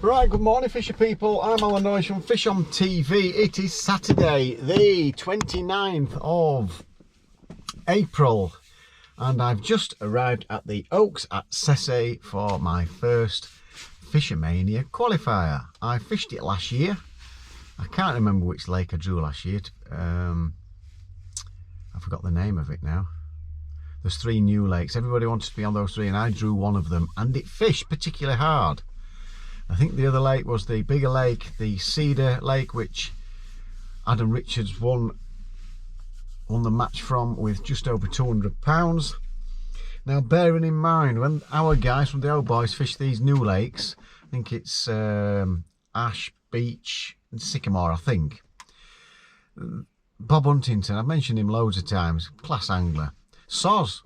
Right, good morning fisher people, I'm Nosh from FishOn TV. It is Saturday the 29th of April and I've just arrived at the Oaks at Sessay for my first Fishomania Qualifier. I fished it last year. I can't remember which lake I drew last year. I forgot the name of it now. There's 3 new lakes. Everybody wanted to be on those 3 and I drew one of them and it fished particularly hard. I think the other lake was the bigger lake, the Cedar Lake, which Adam Richards won the match from with just over £200. Now bearing in mind, when our guys from the old boys fish these new lakes, I think it's Ash, Beach and Sycamore, I think. Bob Huntington, I've mentioned him loads of times, class angler. Soz,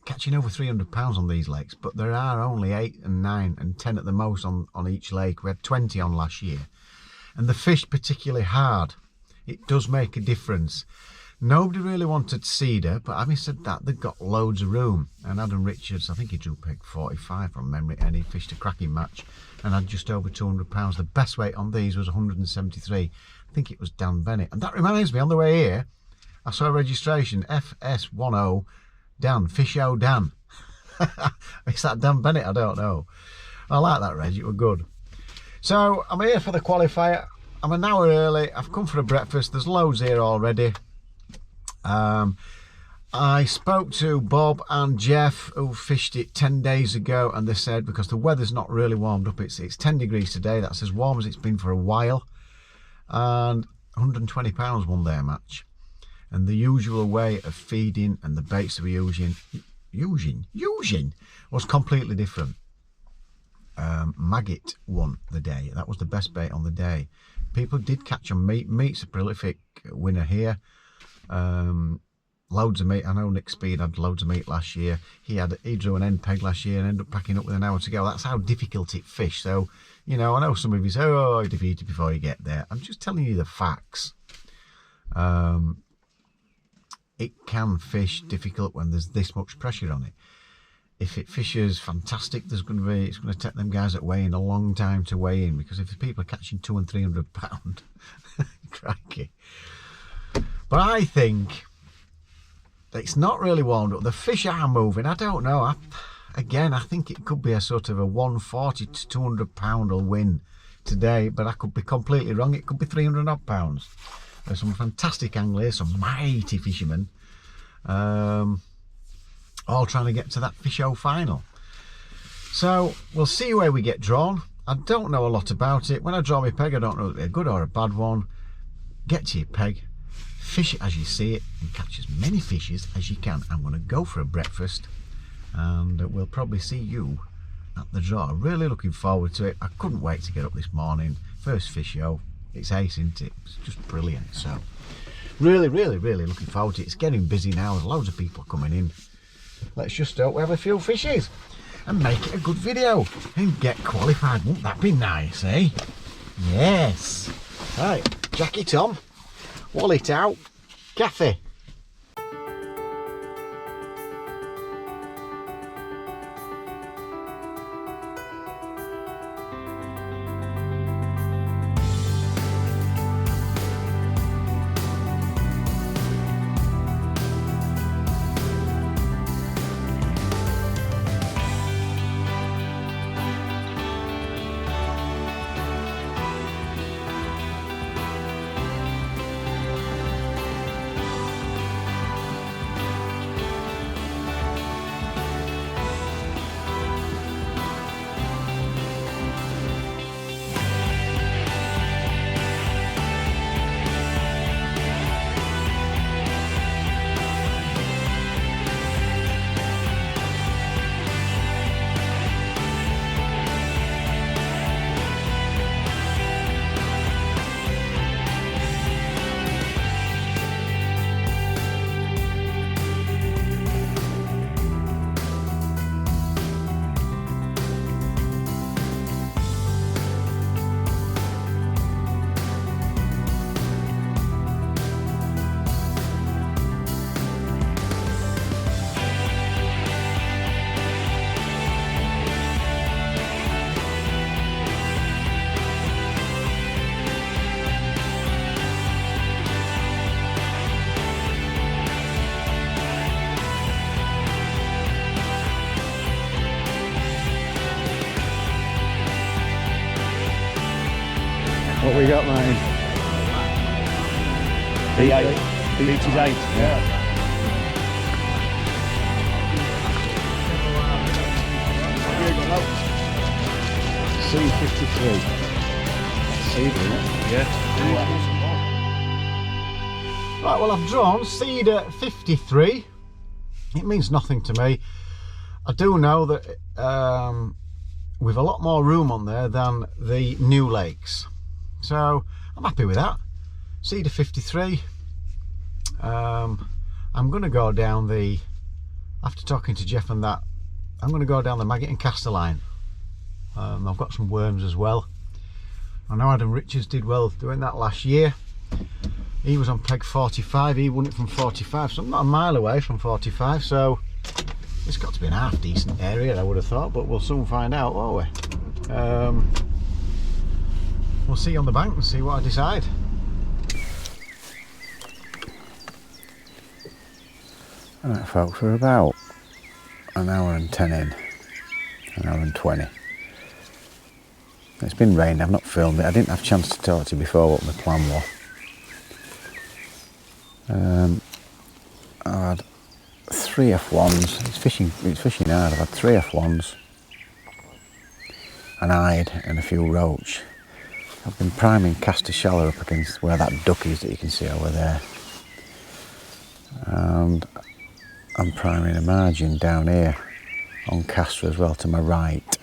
catching over £300 on these lakes, but there are only 8 and 9 and 10 at the most on each lake. We had 20 on last year and the fish particularly hard. It does make a difference. Nobody really wanted Cedar, but having said that, they've got loads of room. And Adam Richards, I think he drew peg 45 from memory and he fished a cracking match and had just over £200. The best weight on these was 173. I think it was Dan Bennett. And that reminds me, on the way here I saw a registration, FS10 Dan, Fisho Dan. Is that Dan Bennett? I don't know. I like that reg, it was good. So I'm here for the qualifier. I'm an hour early. I've come for a breakfast. There's loads here already. I spoke to Bob and Jeff who fished it 10 days ago and they said because the weather's not really warmed up, it's 10 degrees today, that's as warm as it's been for a while, and £120 won their match. And the usual way of feeding and the baits they were using was completely different. Maggot won the day. That was the best bait on the day. People did catch on meat. Meat's a prolific winner here. Loads of meat. I know Nick Speed had loads of meat last year. He drew an end peg last year and ended up packing up with an hour to go. That's how difficult it fished. So, you know, I know some of you say, oh, defeat it before you get there. I'm just telling you the facts. It can fish difficult when there's this much pressure on it. If it fishes fantastic, it's going to take them guys that weigh in a long time to weigh in, because if the people are catching £200 and £300, crikey. But I think it's not really warmed up. The fish are moving. I don't know. I think it could be a sort of a £140 to £200 will win today, but I could be completely wrong. It could be £300 odd. There's some fantastic anglers, some mighty fishermen, all trying to get to that FishOn final. So we'll see where we get drawn. I don't know a lot about it. When I draw my peg, I don't know if it's a good or a bad one. Get to your peg, fish it as you see it, and catch as many fishes as you can. I'm going to go for a breakfast, and we'll probably see you at the draw. Really looking forward to it. I couldn't wait to get up this morning. First FishOn. It's ace, isn't it? It's just brilliant. So really looking forward to it. It's getting busy now. There's loads of people coming in. Let's just hope we have a few fishes and make it a good video and get qualified. Wouldn't that be nice, eh? Yes. Right, jacket on, wallet out, cafe. What we got, mate? B8. Beach is 8. Yeah. C53. Cedar, Yeah. right, well, I've drawn Cedar 53. It means nothing to me. I do know that we've a lot more room on there than the new lakes, so I'm happy with that. Cedar 53. I'm going to go down the, after talking to Jeff and that, I'm going to go down the maggot and caster line. I've got some worms as well. I know Adam Richards did well doing that last year. He was on peg 45, he won it from 45, so I'm not a mile away from 45, so it's got to be an half decent area, I would have thought, but we'll soon find out, won't we? We'll see on the bank and see what I decide. Alright folks, we're about an hour and 10 in, an hour and 20. It's been raining, I've not filmed it, I didn't have a chance to talk to you before what my plan was. I had 3 F1s, it's fishing hard. I've had 3 F1s, an hide and a few roach. I've been priming caster shallow up against where that duck is that you can see over there. And I'm priming a margin down here on caster as well to my right.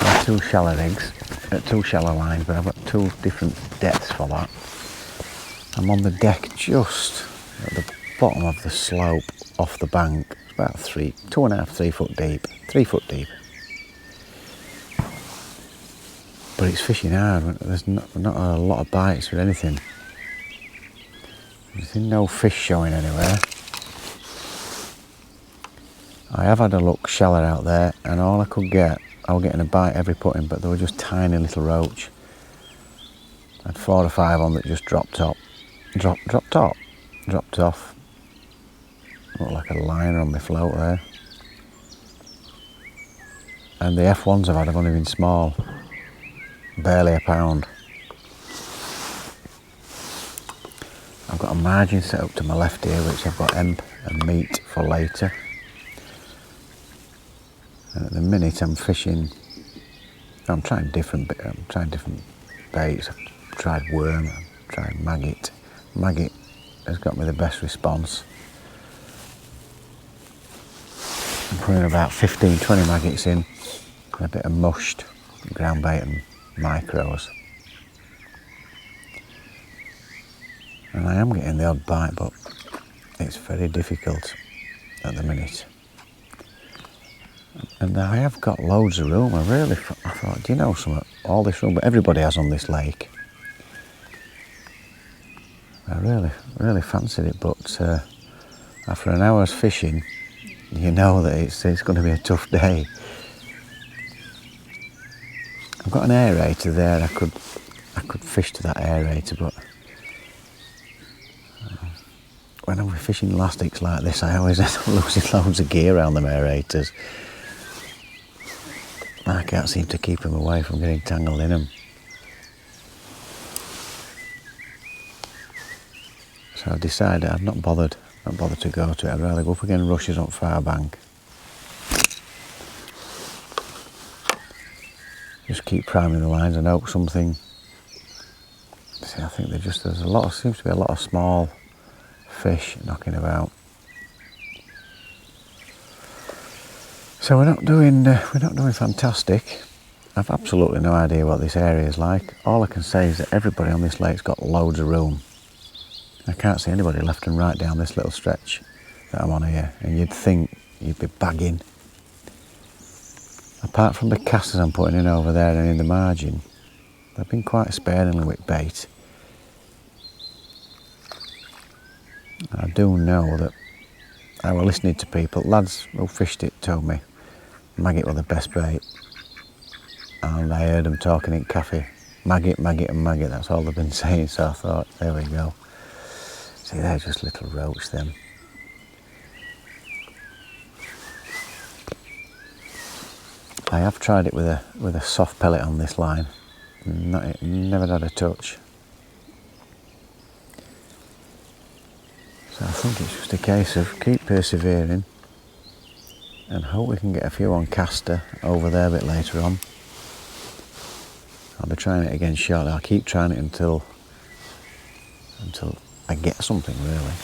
I've got 2 shallow rigs, 2 shallow lines, but I've got 2 different depths for that. I'm on the deck just at the bottom of the slope off the bank. It's about 2.5, 3 foot deep, 3 foot deep. But it's fishing hard. There's not a lot of bites or anything. There's no fish showing anywhere. I have had a look shallow out there, and all I could get, I was getting a bite every putting, but they were just tiny little roach. I had 4 or 5 on that just dropped off. Dropped off. Looked like a liner on my float there. And the F1s I've had have only been small, barely a pound. I've got a margin set up to my left here, which I've got hemp and meat for later. And at the minute I'm fishing, I'm trying different baits. I've tried worm, I've tried maggot. Maggot has got me the best response. I'm putting about 15-20 maggots in, and a bit of mushed ground bait and micros. And I am getting the odd bite, but it's very difficult at the minute. And I have got loads of room. I thought, do you know something? All this room, but everybody has on this lake. I really fancied it, but after an hour's fishing, you know that it's going to be a tough day. I've got an aerator there. I could fish to that aerator, but when I'm fishing elastics like this, I always end up losing loads of gear around them aerators. I can't seem to keep them away from getting tangled in them. So I decided I've not bothered to go to it. I'd rather go up against rushes on far bank. Just keep priming the lines and hope something. See, I think seems to be a lot of small fish knocking about. So we're not doing fantastic. I've absolutely no idea what this area is like. All I can say is that everybody on this lake's got loads of room. I can't see anybody left and right down this little stretch that I'm on here, and you'd think you'd be bagging. Apart from the casters I'm putting in over there and in the margin, they've been quite sparingly with bait. I do know that I was listening to people, lads who fished it told me maggot were the best bait, and I heard them talking in cafe, maggot, maggot and maggot, that's all they've been saying, so I thought, there we go. See, they're just little roach, them. I have tried it with a soft pellet on this line, never had a touch. So I think it's just a case of keep persevering and hope we can get a few on caster over there a bit later on. I'll be trying it again shortly. I'll keep trying it until I get something really.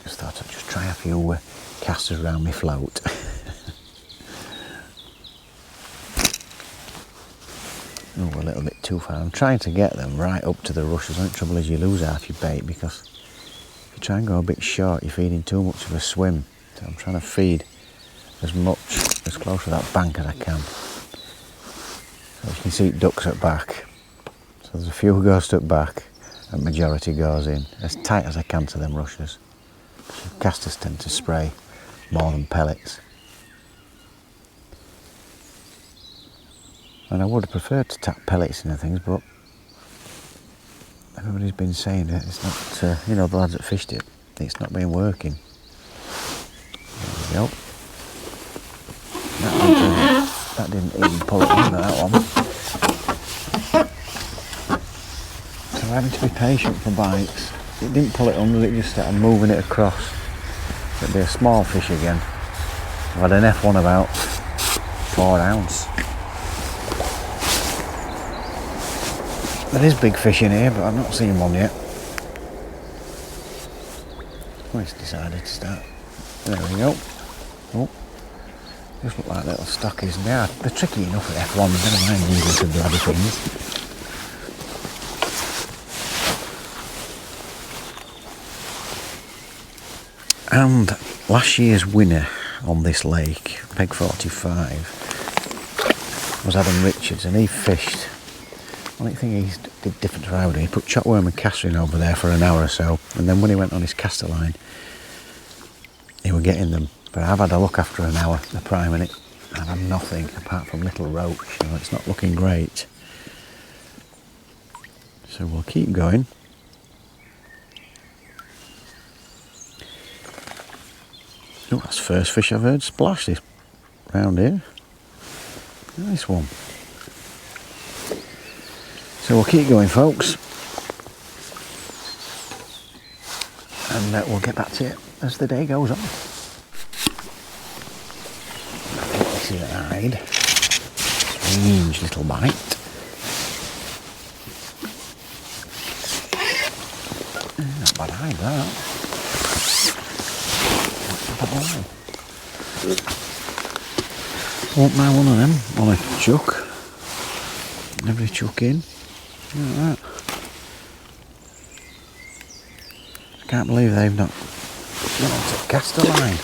Just thought I'd just try a few casters around my float. Oh, a little bit too far. I'm trying to get them right up to the rushes. The only trouble is you lose half your bait because if you try and go a bit short, you're feeding too much of a swim. So I'm trying to feed as close to that bank as I can. So you can see it ducks at back. So there's a few goes at back and majority goes in. As tight as I can to them rushes. Casters tend to spray more than pellets. And I would have preferred to tap pellets into things, but everybody's been saying it. It's not, you know, the lads that fished it, it's not been working. There we go. That didn't even pull it under, that one. So we're having to be patient for bites. It didn't pull it under, it just started moving it across. It'd be a small fish again. I've had an F1 about 4 ounce. There is big fish in here, but I've not seen one yet. Oh, it's decided to start. There we go. Oh, just look like little stockies. And they're tricky enough at F1s, never mind these little bloody things. And last year's winner on this lake, Peg 45, was Adam Richards, and he fished. Only thing he did different to Rowdy, he put chopworm and caster in over there for an hour or so, and then when he went on his caster line, he was getting them. But I've had a look after an hour, the priming it, and I've had nothing apart from little roach. You know, it's not looking great. So we'll keep going. Oh, that's the first fish I've heard splash this round here. Nice one. So we'll keep going, folks, and we'll get back to it as the day goes on. This is an hide. Strange little bite. Not bad hide, that. Not bad hide. Won't mind one of them on a chuck. Every chuck in. Look at that. I can't believe they've not got onto caster line.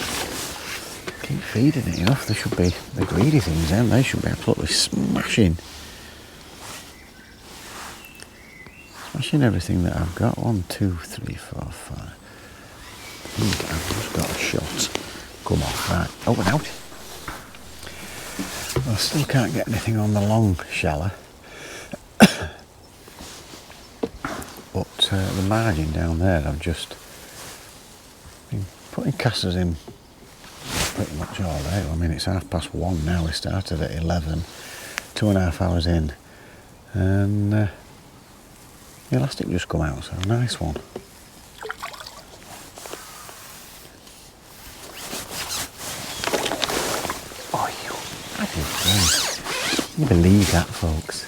Keep feeding it enough. They should be the greedy things then. They should be absolutely smashing. Smashing everything that I've got. 1, 2, 3, 4, 5. I think I've just got a shot. Come on, right. Oh, and out. Well, I still can't get anything on the long shallow. But the margin down there, I've just been putting casters in pretty much all day. I mean, it's 1:30 now. We started at 11, 2.5 hours in, and the elastic just come out. So a nice one. Oh, I can believe that, folks.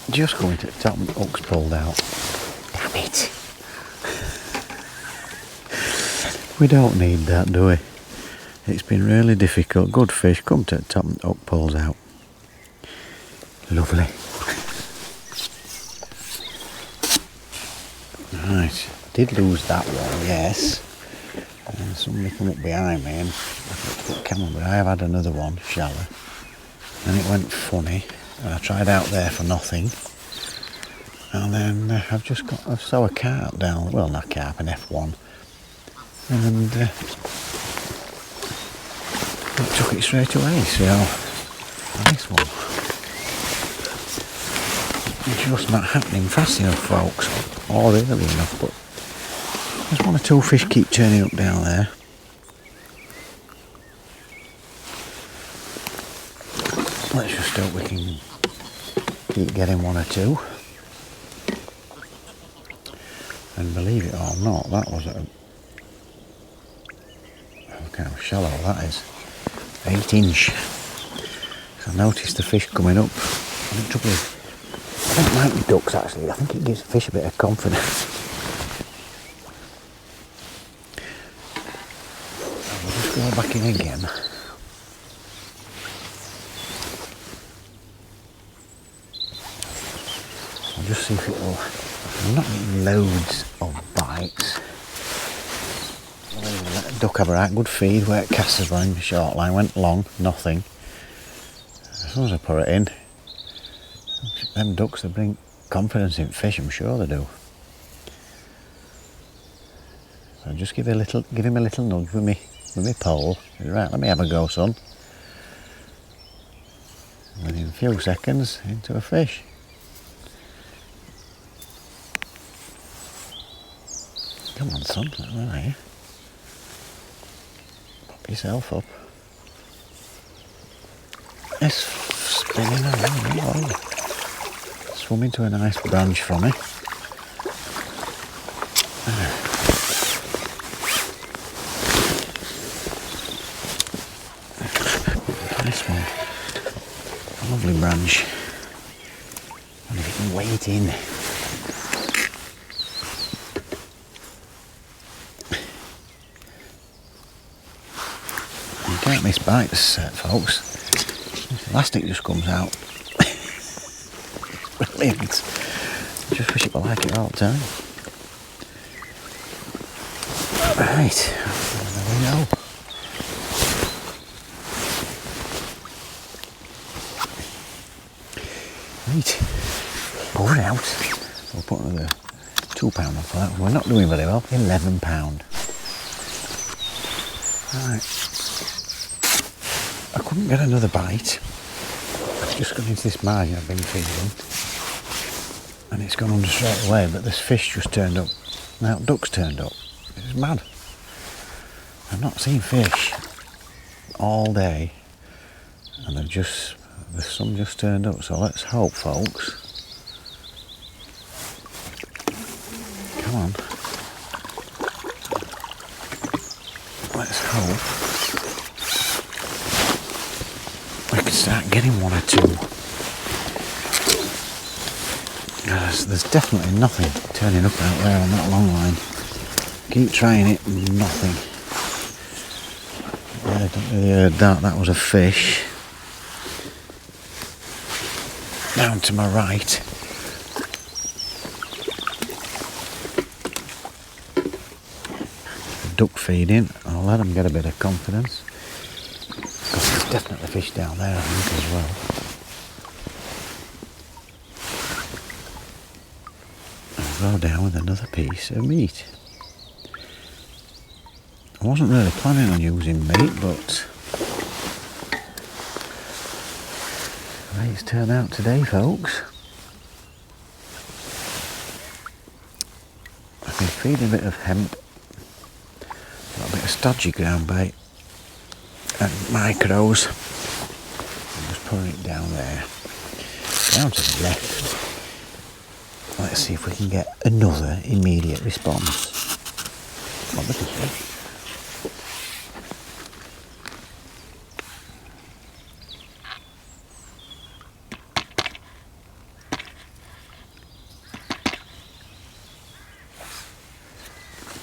Just going to the top and the hook's pulled out. Damn it. We don't need that, do we? It's been really difficult. Good fish, come to the top and the hook pulls out. Lovely. Right, did lose that one, yes. Somebody come up behind me and I put the camera, but I have had another one, shallow. And it went funny. And I tried out there for nothing, and then I've just got a sour carp down, well not carp, an F1, and it took it straight away, so nice one. It's just not happening fast enough, folks, or early enough, but there's 1 or 2 fish keep turning up down there. Let's just hope we can keep getting one or two. And believe it or not, that was a... Look how shallow that is. 8 inch. So I noticed the fish coming up. And the trouble is, I don't like the ducks actually. I think it gives the fish a bit of confidence. We'll just go back in again. I'll just see if it will... I'm not getting loads of bites. I'll let the duck have a right good feed where it casts us running the short line. Went long, nothing. As soon as I put it in, them ducks, they bring confidence in fish, I'm sure they do. So just give him a little nudge with me pole. Right, let me have a go, son. Within a few seconds, into a fish. Come on, son, where are you? Pop yourself up. It's spinning around. Swum into a nice branch from me. Nice one. A lovely branch. And if you can wait in. You can't miss bites, folks. The elastic just comes out. Brilliant. I just wish it were like it all the time. Right, there we go. Right, pour it out. We'll put another £2 on for that. We're not doing very well. £11. Right. I couldn't get another bite. I've just gone into this margin I've been feeding, and it's gone under straight away, but this fish just turned up. Now ducks turned up. It's mad. I've not seen fish all day, and the sun just turned up, so let's hope, folks. Come on. Let's hope we can start getting one or two. There's definitely nothing turning up out there on that long line. Keep trying it, nothing. Yeah, I don't really heard that. That was a fish. Down to my right. Duck feeding. I'll let them get a bit of confidence. Because there's definitely fish down there, I think, as well. I'll go down with another piece of meat. I wasn't really planning on using meat, but the way it's turned out today, folks. I've been feeding a bit of hemp, a little bit of stodgy ground bait, and micros. I'm just putting it down there, down to the left. Let's see if we can get another immediate response. Come on, look at this.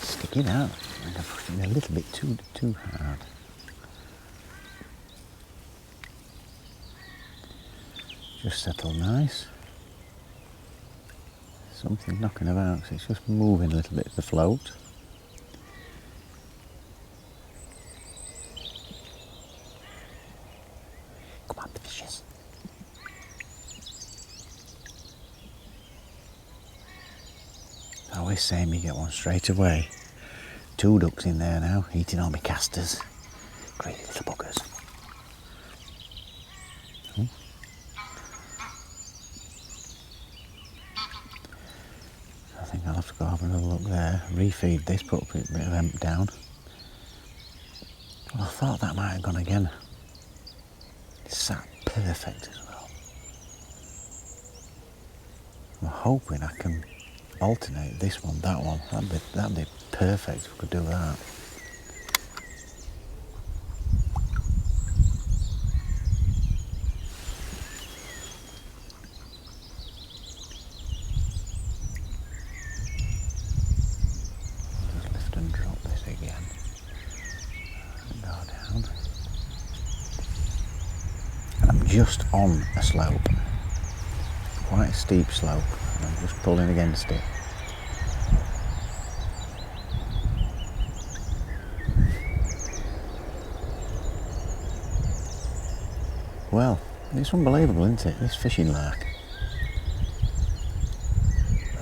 Sticking out. I think I've pushed it a little bit too hard. Just settle nice. Something knocking about, so it's just moving a little bit to float. Come on, fishes. I always say me get one straight away. 2 ducks in there now, eating all my casters. Greedy little buggers. I think I'll have to go have another look there, refeed this, put a bit of hemp down. Well, I thought that might have gone again. It sat perfect as well. I'm hoping I can alternate this one, that one. That'd be perfect if we could do that. Just lift and drop this again. Go down. And I'm just on a slope. Quite a steep slope. And I'm just pulling against it. Well, it's unbelievable, isn't it? This fishing lark.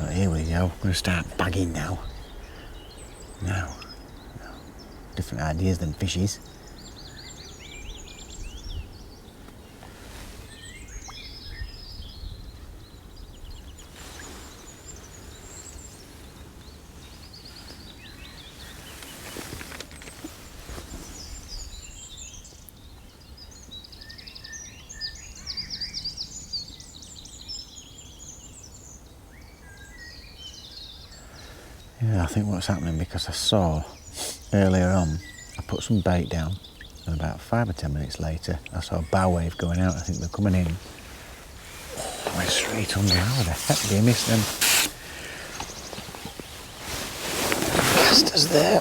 Right, here we go. I'm going to start bagging now. Now. Different ideas than fishies. Yeah, I think what's happening, because I saw earlier on, I put some bait down, and about 5 or 10 minutes later, I saw a bow wave going out. I think they're coming in. Oh, I went straight under. How the heck did I miss them? Casters there.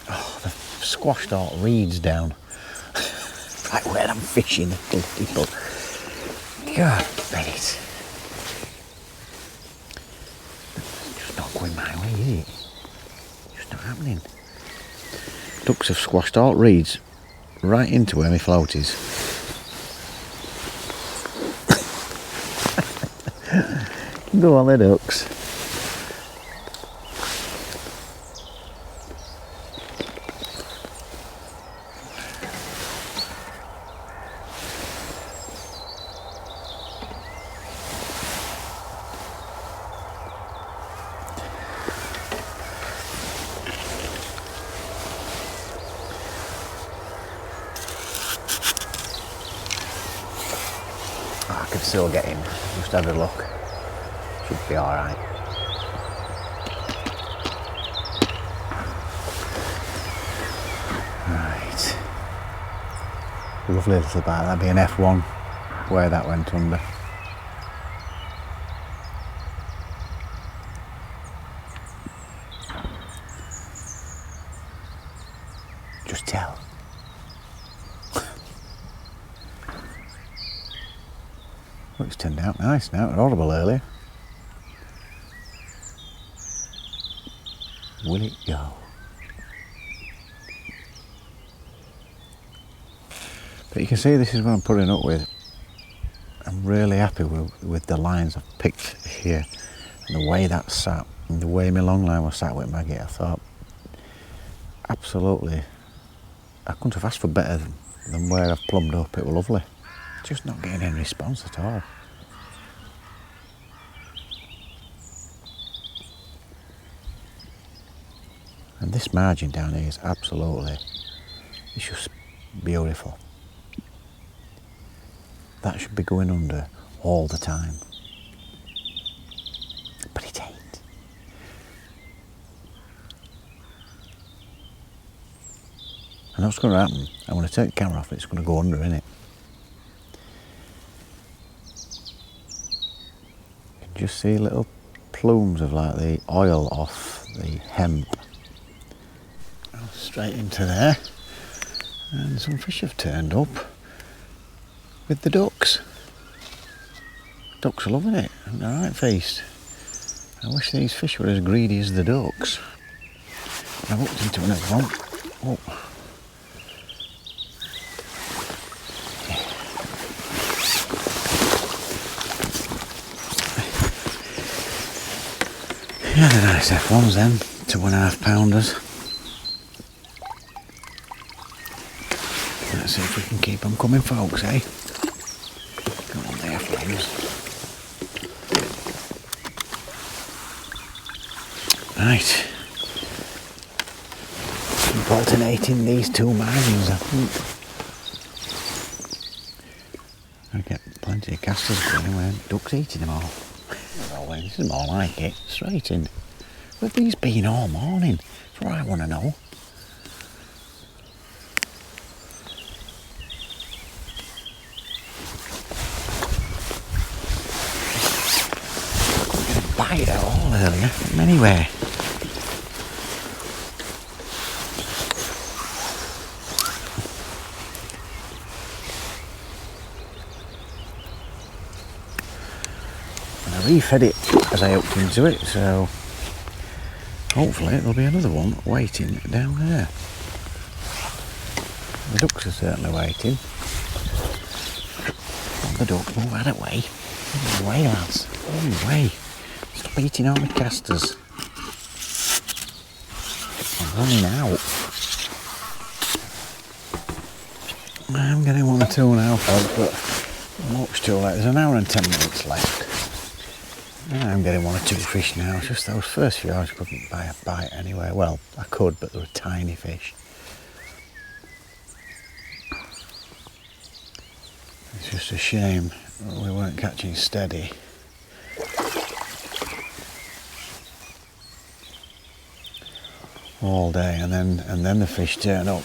Oh, they've squashed all reeds down. Right where I'm fishing, the people. God, mate. Not going my way, is it? Just not happening. Ducks have squashed all reeds right into where my float is. Go on the ducks. I could still get him. Just have a look. Should be alright. Right. Lovely little bite. That'd be an F1 where that went under. Just tell. Well, it's turned out nice now. It was audible earlier. Will it go? But you can see this is what I'm putting up with. I'm really happy with the lines I've picked here and the way that sat and the way my long line was sat with Maggie. I thought, absolutely, I couldn't have asked for better than where I've plumbed up. It was lovely. Just not getting any response at all. And this margin down here is absolutely, it's just beautiful. That should be going under all the time. But it ain't. And what's going to happen? I'm going to take the camera off, it's going to go under, innit? You can just see little plumes of like the oil off the hemp. Straight into there. And some fish have turned up with the ducks. Ducks are loving it. They're right feast. I wish these fish were as greedy as the ducks. I walked into another one. Oh. Yeah, they're nice F1s then, 2.5 pounders. Let's see if we can keep them coming, folks, eh? Come on there, flames. Right. Keep alternating these two margins, I think. I get plenty of casters going when ducks eating them all. Oh, well, this is more like it. Straight in. Where have these been all morning? That's what I want to know. I didn't bite at all earlier from anywhere. Refed it as I hooked into it, so hopefully there'll be another one waiting down there. The ducks are certainly waiting. The duck, move out of the way. Move away, lads. Move away. Stop eating all the casters. I'm running out. I'm getting 1 or 2 now, folks, but much too late. There's an hour and 10 minutes left. I'm getting 1 or 2 fish now. It's just those first few hours I couldn't buy a bite anyway. Well, I could, but they were tiny fish. It's just a shame we weren't catching steady. All day, and then the fish turn up.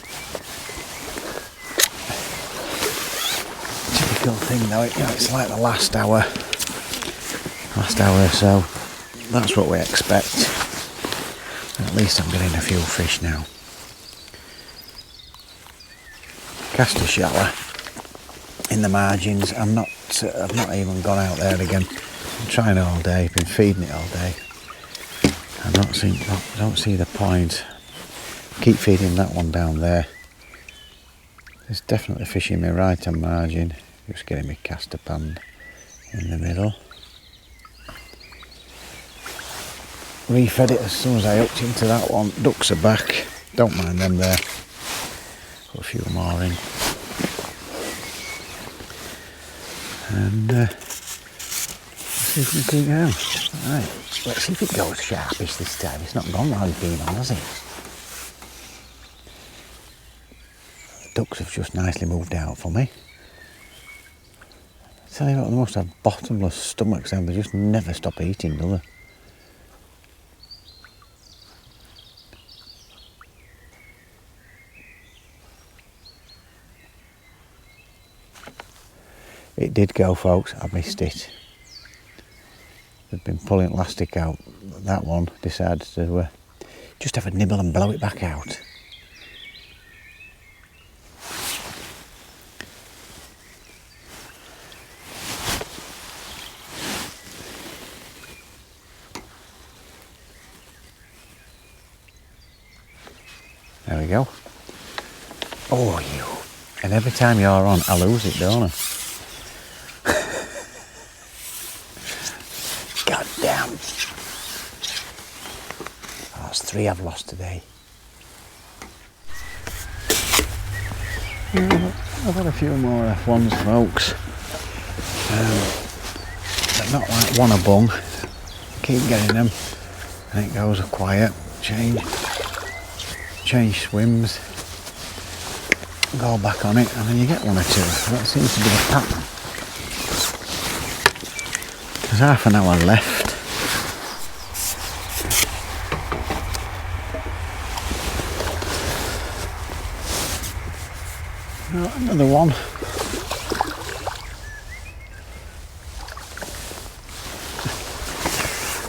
Typical thing though, it's like the last hour or so. That's what we expect. At least I'm getting a few fish now. Cast a shallow in the margins. I've not even gone out there again. I'm trying all day, been feeding it all day. I don't see the point. Keep feeding that one down there. There's definitely fish in my right hand margin. Just getting my caster pan in the middle. Refed it as soon as I hooked into that one. Ducks are back. Don't mind them there. Put a few more in. And let's see if we can keep going. Right, let's see if it goes sharpish this time. It's not gone while you've been on, has it? The ducks have just nicely moved out for me. I tell you what, they must have bottomless stomachs and they just never stop eating, do they? It did go, folks. I missed it. They've been pulling elastic out. That one decided to just have a nibble and blow it back out. There we go. Oh, you. And every time you're on, I lose it, don't I? God damn. Oh, that's 3 I've lost today. I've had a few more F1s, folks. They're not like one a bung. Keep getting them. And it goes quiet. Change swims. Go back on it, and then you get 1 or 2. That seems to be the pattern. There's half an hour left. Oh, another one.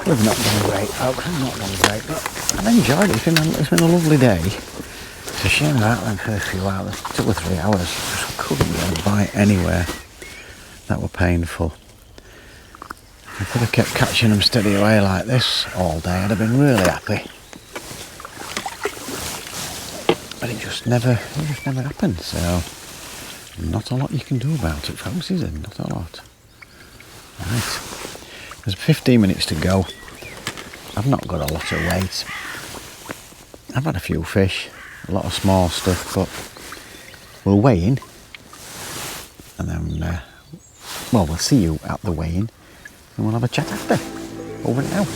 We've not done great, folks. We've not done great, but I've enjoyed it. It's been a lovely day. It's a shame that went for a few hours, 2 or 3 hours. Just couldn't get a bite anywhere. That were painful. I could have kept catching them steady away like this all day. I'd have been really happy. But it just never happened. So not a lot you can do about it, folks, is it? Not a lot. Right. There's 15 minutes to go. I've not got a lot of weight. I've had a few fish, a lot of small stuff, but we'll weigh in. And then, well, we'll see you at the weigh-in. And we'll have a chat after. Over and out.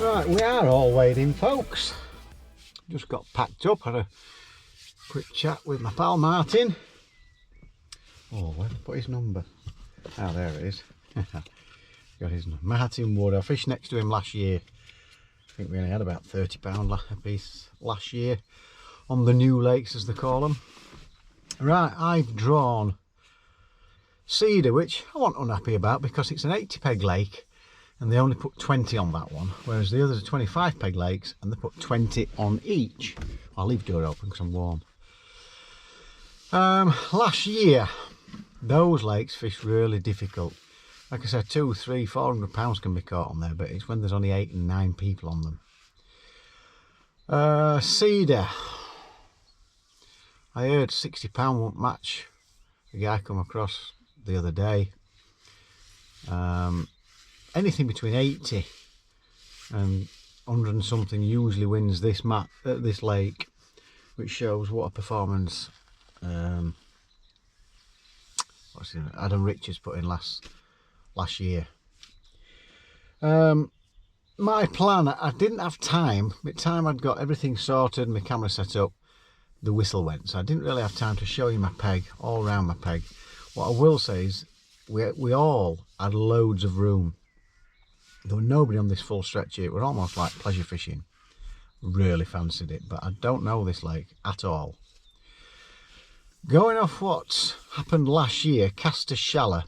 Right, we are all weighed in, folks. Just got packed up, had a quick chat with my pal Martin. Oh, where did I put his number? Ah, there it is. Got his number. Martin Wood. I fished next to him last year. I think we only had about £30 a piece last year on the new lakes, as they call them. Right, I've drawn Cedar, which I wasn't unhappy about because it's an 80 peg lake and they only put 20 on that one, whereas the others are 25 peg lakes and they put 20 on each. I'll leave the door open because I'm warm. Last year, those lakes fished really difficult. Like I said, 200, 300, 400 pounds can be caught on there, but it's when there's only 8 and 9 people on them. Cedar, I heard £60 won't match. A guy come across the other day. Anything between 80 and 100 and something usually wins this this lake, which shows what a performance Adam Richards put in last year. My plan, I didn't have time. By the time I'd got everything sorted, my camera set up, the whistle went, so I didn't really have time to show you my peg, all around my peg. What I will say is we all had loads of room. There was nobody on this full stretch here. It was almost like pleasure fishing. Really fancied it, but I don't know this lake at all. Going off what's happened last year, Caster Shallow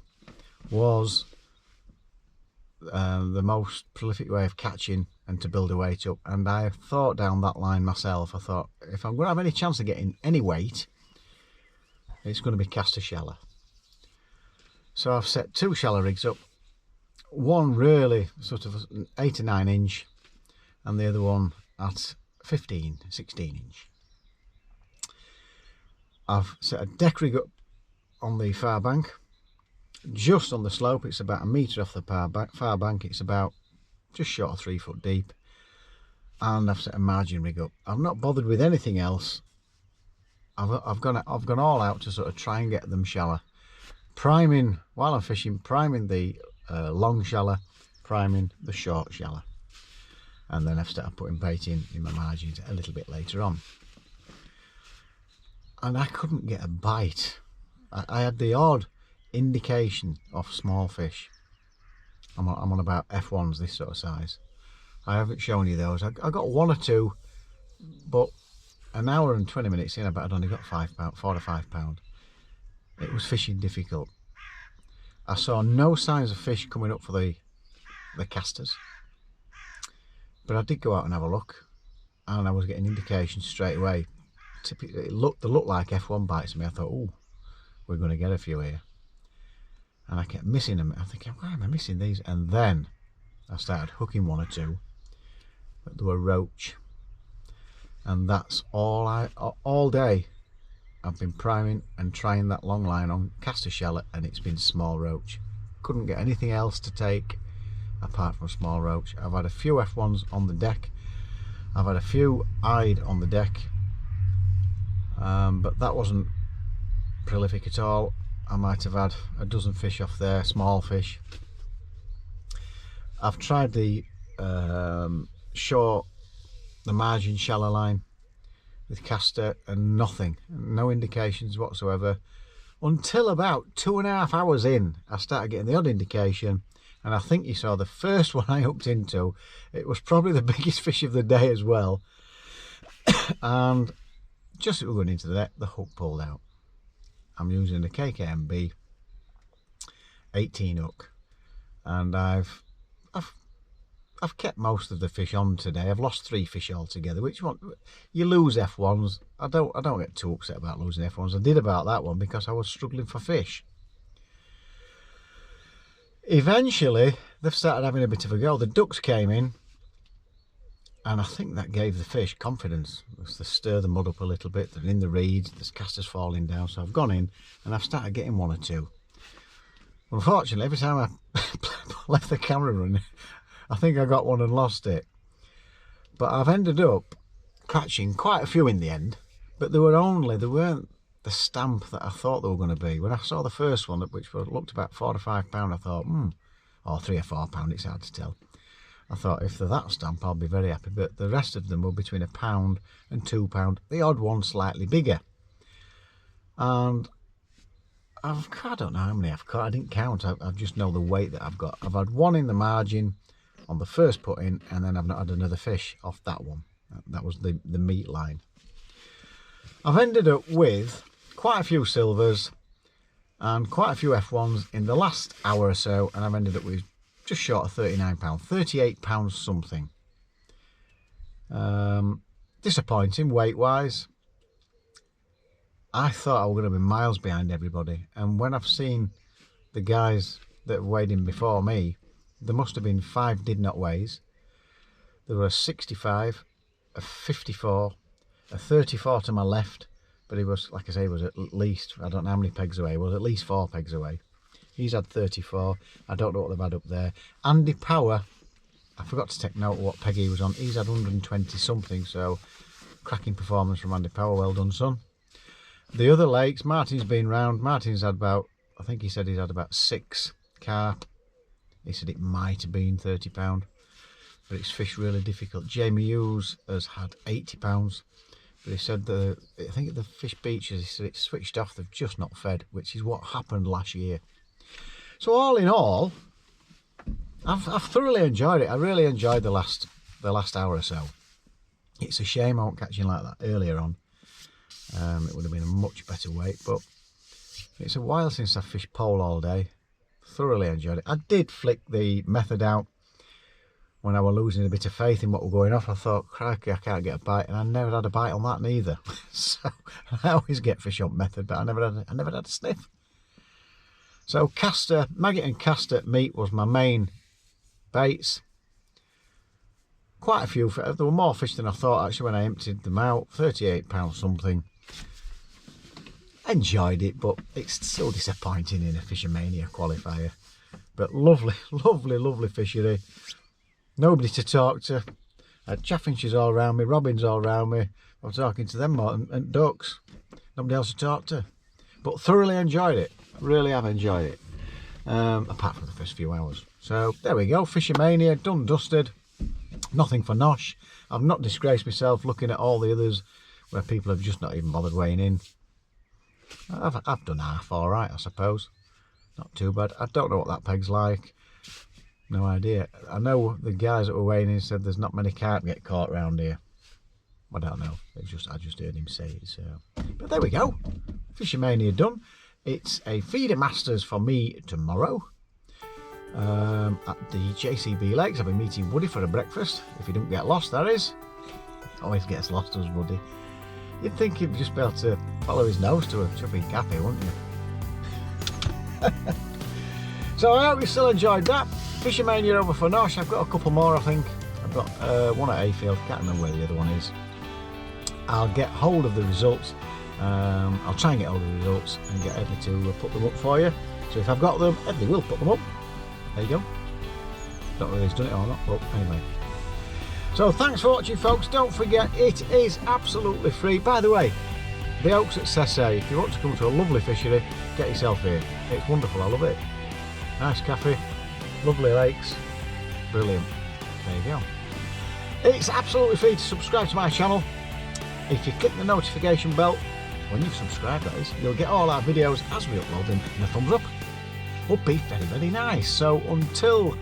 was the most prolific way of catching and to build a weight up, and I thought down that line myself. I thought, if I'm going to have any chance of getting any weight, it's going to be Caster Shallow. So I've set 2 shallow rigs up, one really sort of 8 to 9 inch and the other one at 16 inch. I've set a deck rig up on the far bank, just on the slope. It's about 1 metre off the far bank. It's about just short of 3 foot deep, and I've set a margin rig up. I've not bothered with anything else. I've gone all out to sort of try and get them shallow, priming while I'm fishing, priming the long shallow, priming the short shallow, and then I've started putting bait in my margins a little bit later on. And I couldn't get a bite. I had the odd indication of small fish. I'm on about F1s, this sort of size. I haven't shown you those. I got 1 or 2, but an hour and 20 minutes in, I bet I'd only got £4 to £5. It was fishing difficult. I saw no signs of fish coming up for the casters, but I did go out and have a look, and I was getting indications straight away. They looked like F1 bites to me. I thought, oh, we're going to get a few here, and I kept missing them. I'm thinking, why am I missing these? And then I started hooking 1 or 2, but they were roach, and that's all day I've been priming and trying that long line on Caster Shallow, and it's been small roach. Couldn't get anything else to take apart from small roach. I've had a few F1s on the deck. I've had a few eyed on the deck, but that wasn't prolific at all. I might have had a dozen fish off there, small fish. I've tried the margin shallow line with caster, and nothing, no indications whatsoever, until about 2.5 hours in. I started getting the odd indication, and I think you saw the first one I hooked into. It was probably the biggest fish of the day as well. And just as we were going into the net, the hook pulled out. I'm using the KKMB 18 hook, and I've kept most of the fish on today. I've lost 3 fish altogether, which one, you lose F1s. I don't get too upset about losing F1s. I did about that one because I was struggling for fish. Eventually they've started having a bit of a go. The ducks came in, and I think that gave the fish confidence. They stir the mud up a little bit, they're in the reeds, there's casters falling down, so I've gone in and I've started getting 1 or 2. Unfortunately, every time I left the camera running, I think I got one and lost it. But I've ended up catching quite a few in the end, but they weren't the stamp that I thought they were going to be. When I saw the first one, which looked about £4 to £5, I thought, or £3 or £4, it's hard to tell. I thought if they're that stamp I'll be very happy, but the rest of them were between £1 and £2, the odd one slightly bigger. And I don't know how many I've caught, I didn't count, I just know the weight that I've got. I've had one in the margin on the first put in, and then I've not had another fish off that one. That was the meat line. I've ended up with quite a few silvers and quite a few F1s in the last hour or so, and I've ended up with just short of £39, £38 something. Disappointing weight wise. I thought I was going to be miles behind everybody, and when I've seen the guys that weighed in before me, there must have been 5 did not weighs. There were a 65, a 54, a 34 to my left, but he was, like I say, he was at least, I don't know how many pegs away, he was at least 4 pegs away. He's had 34, I don't know what they've had up there. Andy Power, I forgot to take note of what peg he was on, he's had 120 something, so cracking performance from Andy Power, well done son. The other lakes, Martin's been round, Martin's had about, I think he said he's had about 6 carp. He said it might have been £30, but it's fished really difficult. Jamie Hughes has had £80, but he said I think at the fish beaches, he said it's switched off, they've just not fed, which is what happened last year. So all in all, I've thoroughly enjoyed it. I really enjoyed the last hour or so. It's a shame I won't catch him like that earlier on. It would have been a much better weight, but it's a while since I fished pole all day. Thoroughly enjoyed it. I did flick the method out when I was losing a bit of faith in what was going off. I thought, crikey, I can't get a bite, and I never had a bite on that neither. So I always get fish on method, but I never had a sniff. So maggot and caster meat was my main baits. Quite a few. There were more fish than I thought actually when I emptied them out. £38 something. Enjoyed it, but it's still disappointing in a Fishomania qualifier. But lovely, lovely, lovely fishery. Nobody to talk to. I had chaffinches all around me, robins all around me. I was talking to them more, and ducks. Nobody else to talk to. But thoroughly enjoyed it. Really have enjoyed it. Apart from the first few hours. So there we go. Fishomania done, dusted. Nothing for Nosh. I've not disgraced myself looking at all the others where people have just not even bothered weighing in. I've done half all right, I suppose. Not too bad. I don't know what that peg's like. No idea. I know the guys that were weighing in said there's not many carp get caught around here. I don't know. I just heard him say it. So, but there we go. Fishomania done. It's a feeder masters for me tomorrow. At the JCB Lakes. I'll be meeting Woody for a breakfast. If he don't get lost, that is. Always gets lost, does Woody. You'd think he'd just be able to follow his nose to a chubby cafe, wouldn't you? So I hope you still enjoyed that. Fishomania over for Nosh. I've got a couple more, I think. I've got one at Ayfield. Can't remember where the other one is. I'll get hold of the results. I'll try and get hold of the results and get Edley to put them up for you. So if I've got them, Edley will put them up. There you go. Don't know whether he's done it or not, but anyway. So thanks for watching, folks. Don't forget, it is absolutely free. By the way, the Oaks at Sessay, if you want to come to a lovely fishery, get yourself here. It's wonderful, I love it. Nice cafe, lovely lakes, brilliant. There you go. It's absolutely free to subscribe to my channel. If you click the notification bell, when you've subscribed that is, you'll get all our videos as we upload them and a thumbs up. Would be very, very nice. So until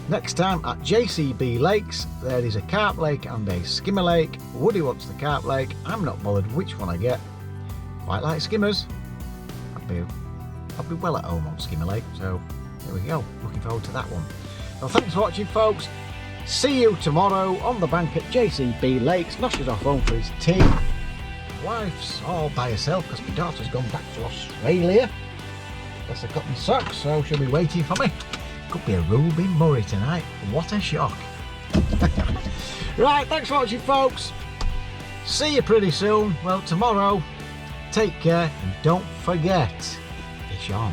next time at JCB Lakes, there is a carp lake and a skimmer lake. Woody wants the carp lake. I'm not bothered which one I get. Quite like skimmers. I'd be well at home on skimmer lake. So there we go. Looking forward to that one. Well, thanks for watching, folks. See you tomorrow on the bank at JCB Lakes. Nosh is off home for his tea. Wife's all by herself because my daughter's gone back to Australia. Plus I got my socks, so she'll be waiting for me. Could be a Ruby Murray tonight. What a shock. Right, thanks for watching, folks. See you pretty soon. Well, tomorrow. Take care and don't forget, fish on.